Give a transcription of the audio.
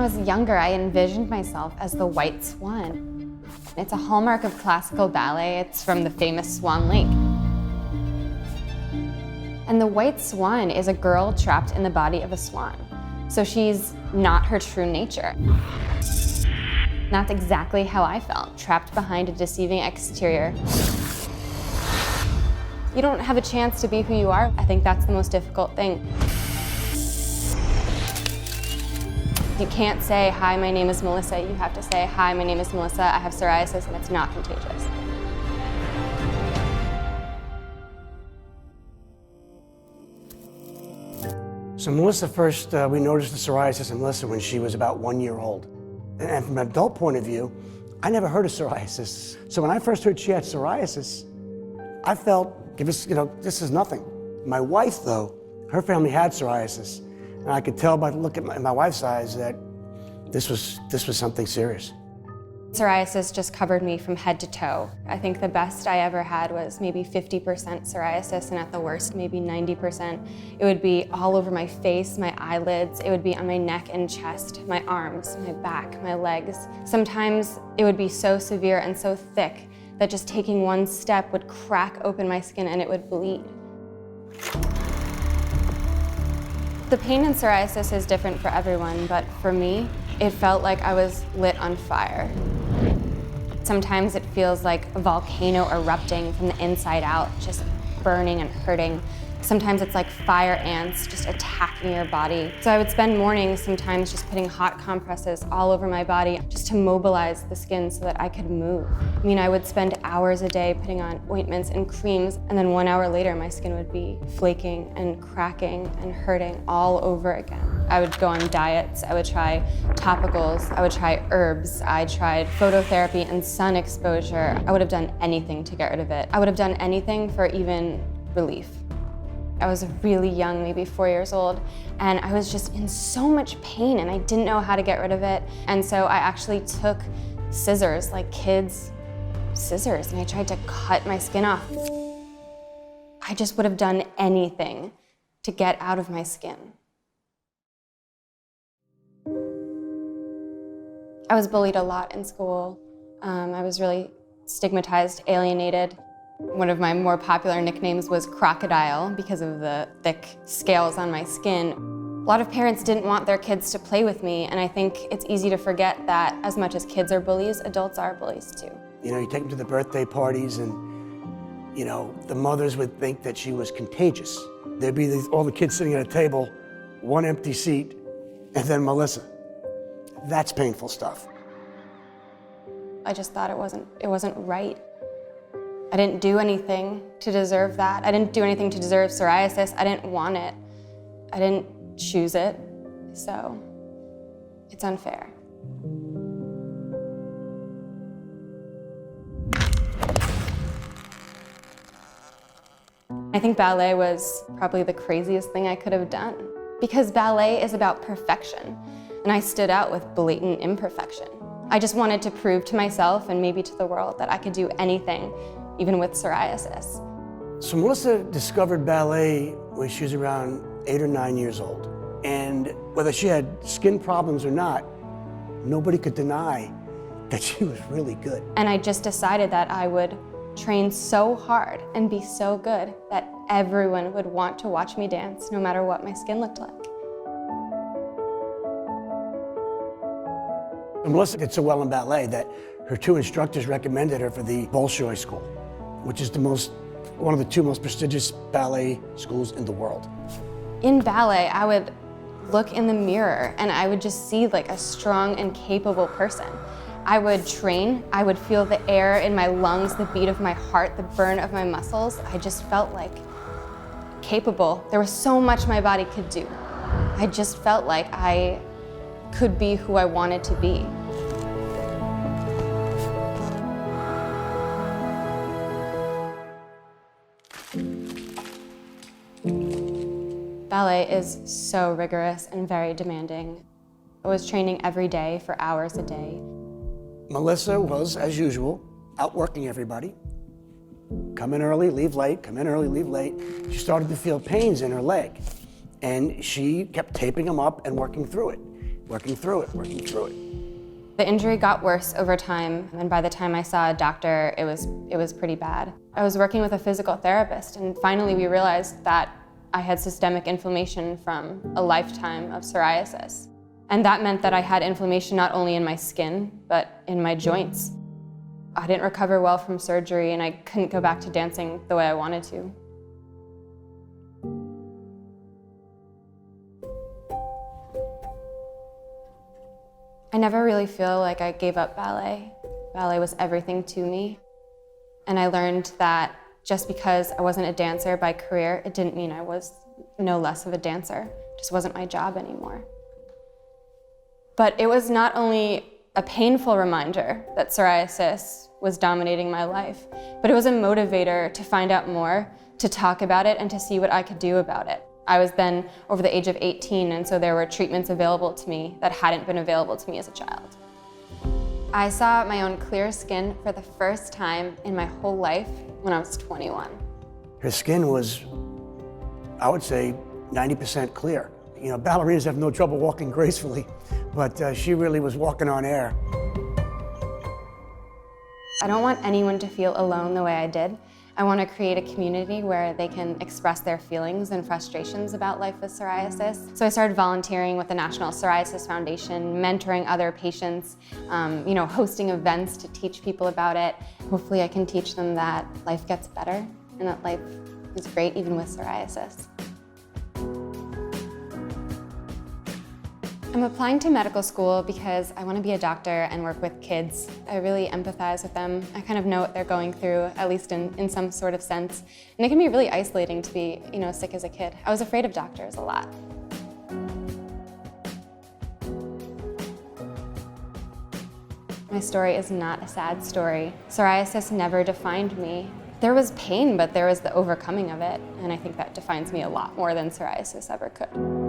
was younger, I envisioned myself as the white swan. It's a hallmark of classical ballet. It's from the famous Swan Lake. And the white swan is a girl trapped in the body of a swan. So she's not her true nature. That's exactly how I felt, trapped behind a deceiving exterior. You don't have a chance to be who you are. I think that's the most difficult thing. You can't say, hi, my name is Melissa. You have to say, hi, my name is Melissa. I have psoriasis and it's not contagious. So Melissa first, we noticed the psoriasis in Melissa when she was about 1 year old. And from an adult point of view, I never heard of psoriasis. So when I first heard she had psoriasis, I felt, this is nothing. My wife, though, her family had psoriasis. And I could tell by the look at my wife's eyes that this was something serious. Psoriasis just covered me from head to toe. I think the best I ever had was maybe 50% psoriasis, and at the worst, maybe 90%. It would be all over my face, my eyelids. It would be on my neck and chest, my arms, my back, my legs. Sometimes it would be so severe and so thick that just taking one step would crack open my skin and it would bleed. The pain in psoriasis is different for everyone, but for me, it felt like I was lit on fire. Sometimes it feels like a volcano erupting from the inside out, just burning and hurting. Sometimes it's like fire ants just attacking your body. So I would spend mornings sometimes just putting hot compresses all over my body just to mobilize the skin so that I could move. I mean, I would spend hours a day putting on ointments and creams, and then 1 hour later my skin would be flaking and cracking and hurting all over again. I would go on diets, I would try topicals, I would try herbs, I tried phototherapy and sun exposure. I would have done anything to get rid of it. I would have done anything for even relief. I was really young, maybe 4 years old, and I was just in so much pain and I didn't know how to get rid of it. And so I actually took scissors, like kids' scissors, and I tried to cut my skin off. I just would have done anything to get out of my skin. I was bullied a lot in school. I was really stigmatized, alienated. One of my more popular nicknames was Crocodile because of the thick scales on my skin. A lot of parents didn't want their kids to play with me, and I think it's easy to forget that as much as kids are bullies, adults are bullies too. You take them to the birthday parties and, the mothers would think that she was contagious. There'd be all the kids sitting at a table, one empty seat, and then Melissa. That's painful stuff. I just thought it wasn't right. I didn't do anything to deserve that. I didn't do anything to deserve psoriasis. I didn't want it. I didn't choose it. So it's unfair. I think ballet was probably the craziest thing I could have done, because ballet is about perfection, and I stood out with blatant imperfection. I just wanted to prove to myself and maybe to the world that I could do anything, even with psoriasis. So Melissa discovered ballet when she was around 8 or 9 years old. And whether she had skin problems or not, nobody could deny that she was really good. And I just decided that I would train so hard and be so good that everyone would want to watch me dance, no matter what my skin looked like. And Melissa did so well in ballet that her 2 instructors recommended her for the Bolshoi School, which is one of the 2 most prestigious ballet schools in the world. In ballet, I would look in the mirror and I would just see like a strong and capable person. I would train, I would feel the air in my lungs, the beat of my heart, the burn of my muscles. I just felt like capable. There was so much my body could do. I just felt like I could be who I wanted to be. Ballet is so rigorous and very demanding. I was training every day for hours a day. Melissa was, as usual, outworking everybody. Come in early, leave late, come in early, leave late. She started to feel pains in her leg, and she kept taping them up and working through it. working through it, working through it. The injury got worse over time, and by the time I saw a doctor, it was pretty bad. I was working with a physical therapist, and finally we realized that I had systemic inflammation from a lifetime of psoriasis. And that meant that I had inflammation not only in my skin, but in my joints. I didn't recover well from surgery, and I couldn't go back to dancing the way I wanted to. I never really feel like I gave up ballet. Ballet was everything to me. And I learned that just because I wasn't a dancer by career, it didn't mean I was no less of a dancer. It just wasn't my job anymore. But it was not only a painful reminder that psoriasis was dominating my life, but it was a motivator to find out more, to talk about it, and to see what I could do about it. I was then over the age of 18, and so there were treatments available to me that hadn't been available to me as a child. I saw my own clear skin for the first time in my whole life when I was 21. Her skin was, I would say, 90% clear. You know, ballerinas have no trouble walking gracefully, but she really was walking on air. I don't want anyone to feel alone the way I did. I want to create a community where they can express their feelings and frustrations about life with psoriasis. So I started volunteering with the National Psoriasis Foundation, mentoring other patients, hosting events to teach people about it. Hopefully I can teach them that life gets better and that life is great even with psoriasis. I'm applying to medical school because I want to be a doctor and work with kids. I really empathize with them. I kind of know what they're going through, at least in some sort of sense. And it can be really isolating to be, sick as a kid. I was afraid of doctors a lot. My story is not a sad story. Psoriasis never defined me. There was pain, but there was the overcoming of it, and I think that defines me a lot more than psoriasis ever could.